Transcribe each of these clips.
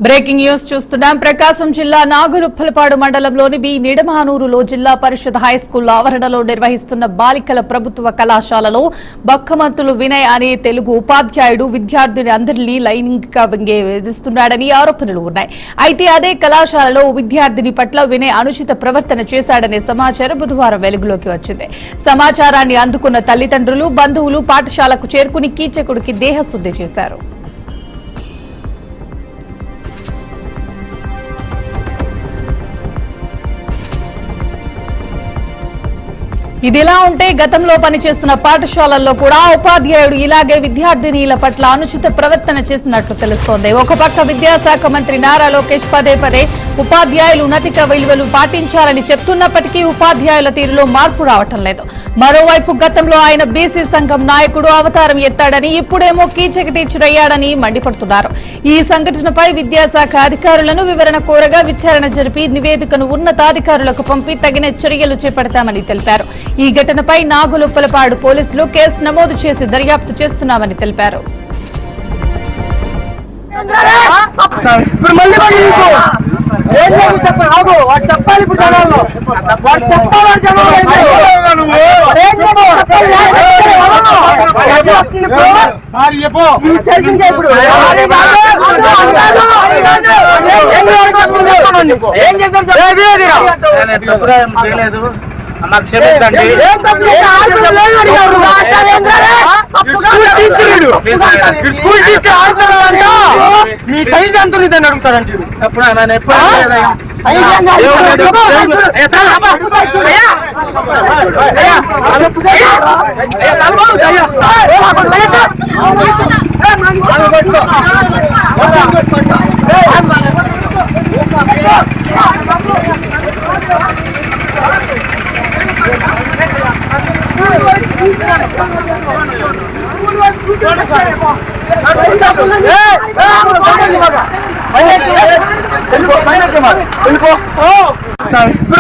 Breaking news చూస్తున్నాం. ప్రకాశం జిల్లా నాగులుప్పలపాడు మండలంలోని బి నిడమానూరులో జిల్లా పరిషత్ హైస్కూల్ ఆవరణలో నిర్వహిస్తున్న బాలికల ప్రభుత్వ కళాశాలలో బక్కమంతులు వినయ్ అనే తెలుగు ఉపాధ్యాయుడు విద్యార్థిని అందరినీ లైంగిక వేధిస్తున్నాడని ఆరోపణలు ఉన్నాయి. అయితే అదే కళాశాలలో విద్యార్థిని పట్ల వినయ్ అనుచిత ప్రవర్తన చేశాడనే సమాచారం బుధవారం వెలుగులోకి వచ్చింది. సమాచారాన్ని అందుకున్న తల్లిదండ్రులు బంధువులు పాఠశాలకు చేరుకుని కీచకుడికి దేహశుద్ధి చేశారు. ఇదిలా ఉంటే గతంలో పనిచేస్తున్న పాఠశాలల్లో కూడా ఉపాధ్యాయుడు ఇలాగే విద్యార్థినీల పట్ల అనుచిత ప్రవర్తన చేసినట్లు తెలుస్తోంది. ఒక పక్క విద్యాశాఖ మంత్రి నారా లోకేష్ పదే పదే ఉపాధ్యాయులు నైతిక విలువలు పాటించాలని చెప్తున్నప్పటికీ ఉపాధ్యాయుల తీరులో మార్పు రావటం లేదు. మరోవైపు గతంలో ఆయన బీసీ సంఘం నాయకుడు అవతారం ఎత్తాడని, ఇప్పుడేమో కీచక టీచర్ అయ్యాడని మండిపడుతున్నారు. ఈ సంఘటనపై విద్యాశాఖ అధికారులను వివరణ కోరగా విచారణ జరిపి నివేదికను ఉన్నతాధికారులకు పంపి తగిన చర్యలు చేపడతామని తెలిపారు. ఈ ఘటనపై నాగులుప్పలపాడు పోలీసులు కేసు నమోదు చేసి దర్యాప్తు చేస్తున్నామని తెలిపారు. క్షమించండి. స్కూల్ టీచర్ ఆడుతున్నాడంట, మీ సైజ్ అంతా దాన్ని అడుగుతారంటే ఇప్పుడు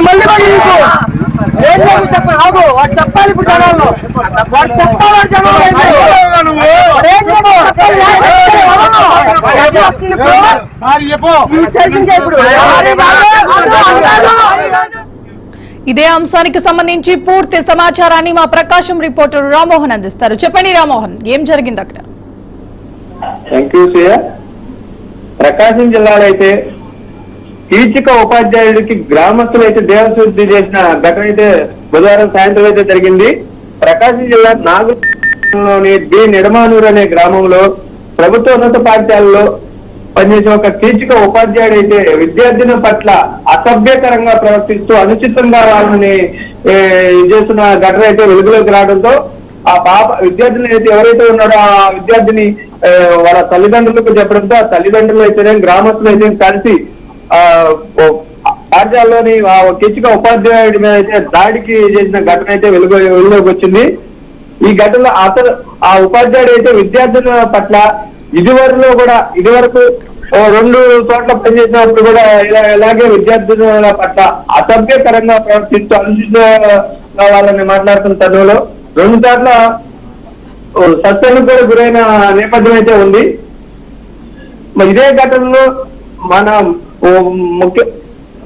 మళ్ళీ చెప్పాలి. ఇప్పుడు జనాల్లో చెప్పాలి. ఇదే అంశానికి సంబంధించి పూర్తి సమాచారాన్ని మా ప్రకాశం రిపోర్టర్ రామ్మోహన్ అందిస్తారు. చెప్పండి రామ్మోహన్, ఏం జరిగింది అక్కడ? Thank you Shreya. ప్రకాశం జిల్లాలో అయితే కీచక ఉపాధ్యాయుడికి గ్రామస్తులు అయితే దేవశుద్ధి చేసిన ఘటన అయితే బుధవారం సాయంత్రం అయితే జరిగింది. ప్రకాశం జిల్లా నాగులోని బి నిడమానూరు అనే గ్రామంలో ప్రభుత్వ ఉన్నత పాఠశాలలో పనిచేసే ఒక కీచక ఉపాధ్యాయుడు అయితే విద్యార్థిని పట్ల అసభ్యకరంగా ప్రవర్తిస్తూ అనుచితంగా వాళ్ళని చేస్తున్న ఘటన అయితే వెలుగులోకి రావడంతో ఆ పాప విద్యార్థిని అయితే ఎవరైతే ఉన్నాడో ఆ విద్యార్థిని వాళ్ళ తల్లిదండ్రులకు చెప్పడంతో ఆ తల్లిదండ్రులు అయితేనే గ్రామస్తులు అయితే కలిసి పాఠశాలలోని కీచక ఉపాధ్యాయుడి మీద అయితే దాడికి చేసిన ఘటన అయితే వెలుగులోకి వచ్చింది. ఈ ఘటనలో అసలు ఆ ఉపాధ్యాయుడు అయితే విద్యార్థుల పట్ల ఇదివరకు 2 చోట్ల పనిచేసినప్పుడు కూడా ఇలాగే విద్యార్థుల పట్ల అసభ్యకరంగా ప్రవర్తిస్తూ అనుచితంగా వాళ్ళని మాట్లాడుతున్న తరుణంలో 2 చోట్ల సస్పెండ్ కూడా గురైన నేపథ్యం అయితే ఉంది. ఇదే ఘటనలో మన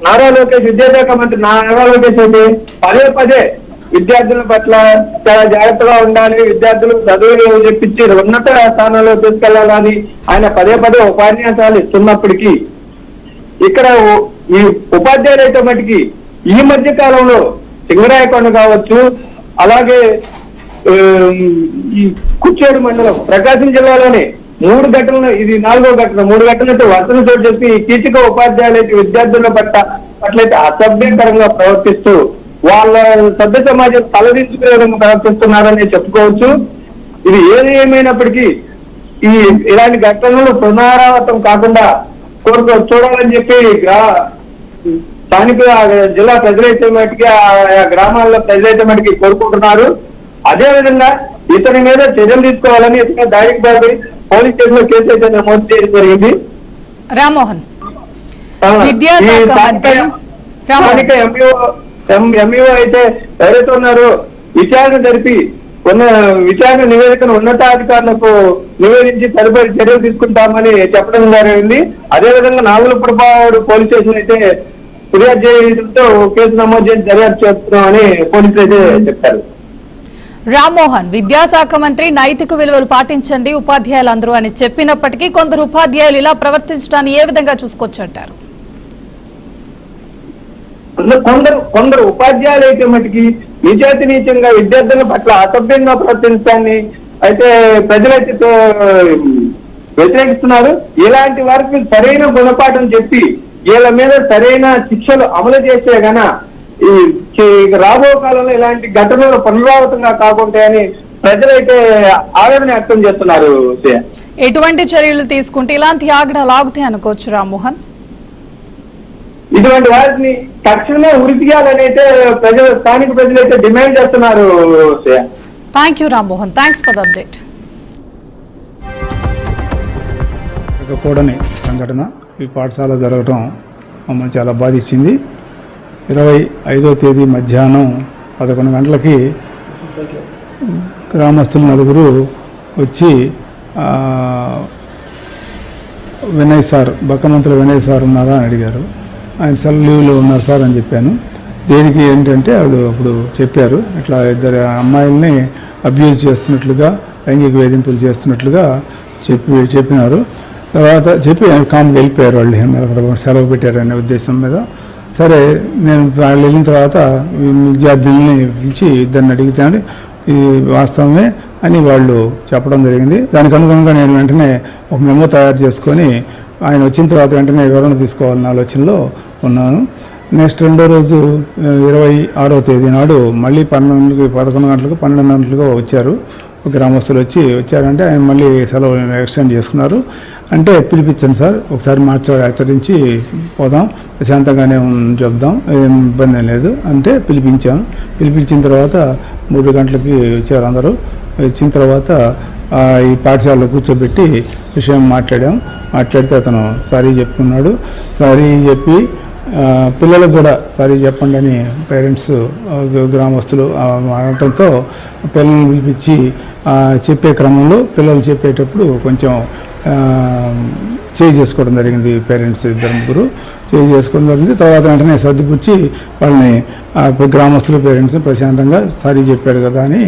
నారా లోకేష్ విద్యాశాఖ మంత్రి నారా లోకేష్ అయితే పదే విద్యార్థుల పట్ల చాలా జాగ్రత్తగా ఉండాలి, విద్యార్థులు చదువులు చెప్పించి ఉన్నత స్థానంలో తీసుకెళ్లాలని ఆయన పదే ఉపన్యాసాలు ఇస్తున్నప్పటికీ ఇక్కడ ఈ ఉపాధ్యాయులు అయితే మటుకి ఈ మధ్య కాలంలో సింగరాయకొండ కావచ్చు, అలాగే ఈ కుచ్చేడు మండలం ప్రకాశం జిల్లాలోనే 3 ఘటనలు, ఇది 4వ ఘటన, 3 ఘటనలతో వర్తన చోటు చెప్పి కీచక ఉపాధ్యాయులు అయితే విద్యార్థుల పట్లయితే అసభ్యకరంగా ప్రవర్తిస్తూ వాళ్ళ సభ్య సమాజం తలదించుకునే విధంగా ప్రవర్తిస్తున్నారని చెప్పుకోవచ్చు. ఇది ఏది ఏమైనప్పటికీ ఇలాంటి ఘటనలు పునరావృతం కాకుండా చూడాలని చెప్పి స్థానిక జిల్లా ప్రజలైతే మటుకి ఆ గ్రామాల్లో ప్రజలైతే మటుకి కోరుకుంటున్నారు. అదేవిధంగా ఇతని మీద చర్యలు తీసుకోవాలని ఇతర దాడికి బాబు పోలీస్ స్టేషన్ లో కేసు అయితే నమోదు చేయడం జరిగింది. రామ్మోహన్, ఎంఈఓ అయితే ఎవరైతే ఉన్నారో విచారణ జరిపి కొన్ని విచారణ నివేదికను ఉన్నతాధికారులకు నివేదించి తదుపరి చర్యలు తీసుకుంటామని చెప్పడం జరిగింది. అదేవిధంగా నాగులపురపాడు పోలీస్ స్టేషన్ అయితే ఫిర్యాదు చేయడంతో కేసు నమోదు చేసి దర్యాప్తు చేస్తున్నామని పోలీసులు అయితే చెప్పారు. రామ్మోహన్, విద్యాశాఖ మంత్రి నైతిక విలువలు పాటించండి ఉపాధ్యాయులందరూ అని చెప్పినప్పటికీ కొందరు ఉపాధ్యాయులు ఇలా ప్రవర్తించడాన్ని ఏ విధంగా చూసుకోవచ్చంటారు? కొందరు ఉపాధ్యాయులు అయితే మటుకి నిజాతి నీచంగా విద్యార్థుల పట్ల అసభ్యంగా ప్రవర్తించడాన్ని అయితే ప్రజలైతే వ్యతిరేకిస్తున్నారు. ఇలాంటి వారికి సరైన గుణపాఠం చెప్పి వీళ్ళ మీద సరైన శిక్షలు అమలు చేస్తే గన ఈ రాబో కాలంలో ఇలాంటి ఘటనలు పునరావృతంగా కాకుంటాయని ప్రజలైతే ఆవేదన వ్యక్తం చేస్తున్నారు. ఎటువంటి చర్యలు తీసుకుంటే ఇలాంటి ఆగడాలు ఆగుతాయి అనుకోవచ్చు రామ్మోహన్? ఇటువంటి వారిని తక్షణమే ఉరి తీయాలని అయితే స్థానిక ప్రజలైతే డిమాండ్ చేస్తున్నారు. Thank you Rammohan, thanks for the update. కూడని సంఘటన ఈ పాఠశాల జరగటం మమ్మల్ని చాలా బాధించింది. 25వ తేదీ మధ్యాహ్నం 11 గంటలకి గ్రామస్తులు 4 వచ్చి వినయ్ సార్, బక్కమంతుల వినయ్ సార్ ఉన్నారా అని అడిగారు. ఆయన సెలవు లీవ్లో ఉన్నారు సార్ అని చెప్పాను. దేనికి ఏంటంటే అప్పుడు చెప్పారు, ఇట్లా 2 అమ్మాయిల్ని అబ్యూజ్ చేస్తున్నట్లుగా, లైంగిక వేధింపులు చేస్తున్నట్లుగా చెప్పినారు. తర్వాత చెప్పి కామ్కి వెళ్ళిపోయారు. వాళ్ళు సెలవు పెట్టారనే ఉద్దేశం మీద. సరే, నేను వాళ్ళు వెళ్ళిన తర్వాత విద్యార్థుల్ని పిలిచి 2 అడిగితే ఇది వాస్తవమే అని వాళ్ళు చెప్పడం జరిగింది. దానికి అనుగుణంగా నేను వెంటనే ఒక మెమో తయారు చేసుకొని ఆయన వచ్చిన తర్వాత వెంటనే వివరణ తీసుకోవాలన్న ఆలోచనలో ఉన్నాను. నెక్స్ట్ 2వ రోజు 26వ తేదీ నాడు మళ్ళీ 11 గంటలకు 12 గంటలకు వచ్చారు. గ్రామస్తులు వచ్చారంటే ఆయన మళ్ళీ సెలవు ఎక్స్టెండ్ చేసుకున్నారు. అంటే పిలిపించండి సార్, ఒకసారి హెచ్చరించి పోదాం, ప్రశాంతంగానే చెప్దాం, ఏం ఇబ్బంది లేదు అంటే పిలిపించిన తర్వాత 3 గంటలకి వచ్చారు అందరూ. వచ్చిన తర్వాత ఈ పాఠశాలలో కూర్చోబెట్టి విషయం మాట్లాడితే అతను సారీ చెప్పుకున్నాడు. సారీ చెప్పి పిల్లలకు కూడా సారీ చెప్పండి అని పేరెంట్స్ గ్రామస్తులు అనడంతో పిల్లల్ని పిలిపించి చెప్పే క్రమంలో పిల్లలు చెప్పేటప్పుడు కొంచెం చేయి చేసుకోవడం జరిగింది. పేరెంట్స్ 2-3 చేయి చేసుకోవడం జరిగింది. తర్వాత వెంటనే సర్దిపుచ్చి వాళ్ళని గ్రామస్తులు పేరెంట్స్ని ప్రశాంతంగా సారీ చెప్పాడు కదా అని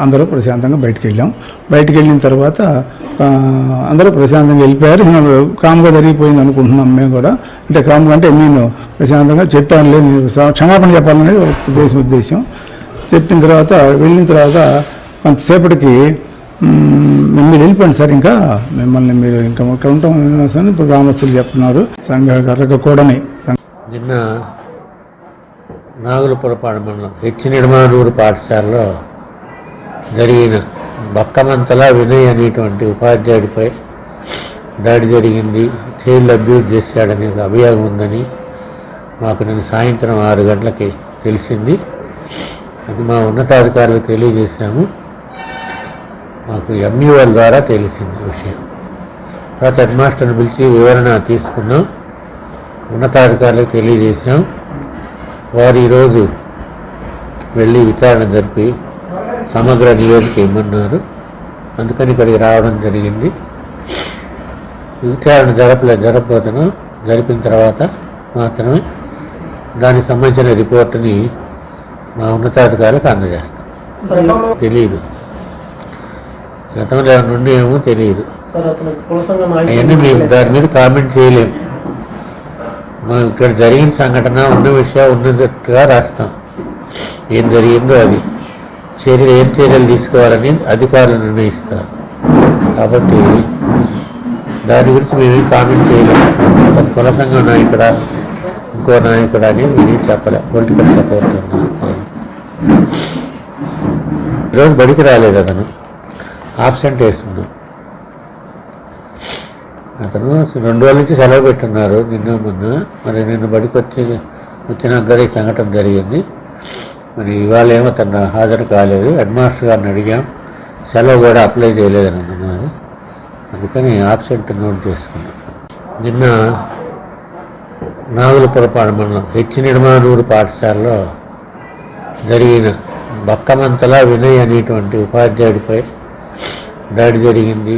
అందరూ ప్రశాంతంగా బయటికి వెళ్ళిన తర్వాత అందరూ ప్రశాంతంగా వెళ్ళిపోయారు. కామ్గా జరిగిపోయింది అనుకుంటున్నాం మేము కూడా. అంటే కామ్గా అంటే నేను ప్రశాంతంగా చెప్పాను లేదు, క్షమాపణ చెప్పాలనేది ఉద్దేశం. చెప్పిన తర్వాత వెళ్ళిన తర్వాత కొంతసేపటికి మీరు వెళ్ళిపోండి సార్, ఇంకా మిమ్మల్ని మీరు ఇంకా ఉంటాం సార్ ఇప్పుడు గ్రామస్తులు చెప్తున్నారు. సంఘ కూడని నిన్న నాగులపురపాడు మండలం హెచ్చినిడమానూరు పాఠశాలలో జరిగిన బక్కమంతల వినయ్ అనేటువంటి ఉపాధ్యాయుడిపై దాడి జరిగింది, చైల్డ్ అబ్యూజ్ చేశాడనే అభియోగం ఉందని మాకు నిన్న సాయంత్రం 6 గంటలకి తెలిసింది. అది మా ఉన్నతాధికారులకు తెలియజేశాము. మాకు ఎంఈఓల ద్వారా తెలిసింది విషయం. తర్వాత హెడ్ మాస్టర్ని పిలిచి వివరణ తీసుకున్నాం, ఉన్నతాధికారులకు తెలియజేశాం. వారు ఈరోజు వెళ్ళి విచారణ జరిపి సమగ్ర నివేదిక ఇమ్మన్నారు. అందుకని ఇక్కడికి రావడం జరిగింది. విచారణ జరపబోతున్నాం. జరిపిన తర్వాత మాత్రమే దానికి సంబంధించిన రిపోర్టుని మా ఉన్నతాధికారులకు అందజేస్తాం. తెలియదు, గతంలో నుండి ఏమో తెలియదు. అవన్నీ మేము దాని మీద కామెంట్ చేయలేము. మనం ఇక్కడ జరిగిన సంఘటన ఉన్న విషయం ఉన్నట్టుగా రాస్తాం. ఏం జరిగిందో అది ఏం చర్యలు తీసుకోవాలని అధికారులు నిర్ణయిస్తారు. కాబట్టి దాని గురించి మేమేం కామెంట్ చేయలేము. కుల సంఘం నాయకుడా ఇంకో నాయకుడా అని నేనేం చెప్పలే. పొలిటికల్ సపోర్ట్ ఈరోజు బడికి రాలేదు, అతను ఆబ్సెంట్ వేస్తున్నాం. అతను 2 రోజుల నుంచి సెలవు పెట్టున్నారు మొన్న. మరి నిన్న బడికి వచ్చినాక ఈ సంఘటన జరిగింది. మరి ఇవాళ ఏమో తను హాజరు కాలేదు. హెడ్ మాస్టర్ గారిని అడిగాం, సెలవు కూడా అప్లై చేయలేదని అన్నారు. అందుకని ఆబ్సెంట్ నోట్ చేసుకున్నాం. నిన్న నాగులపురపాడు మండలం హెచ్చినిడమానూరు పాఠశాలలో జరిగిన బక్కమంతలా వినయ్ అనేటువంటి ఉపాధ్యాయుడిపై దాడి జరిగింది.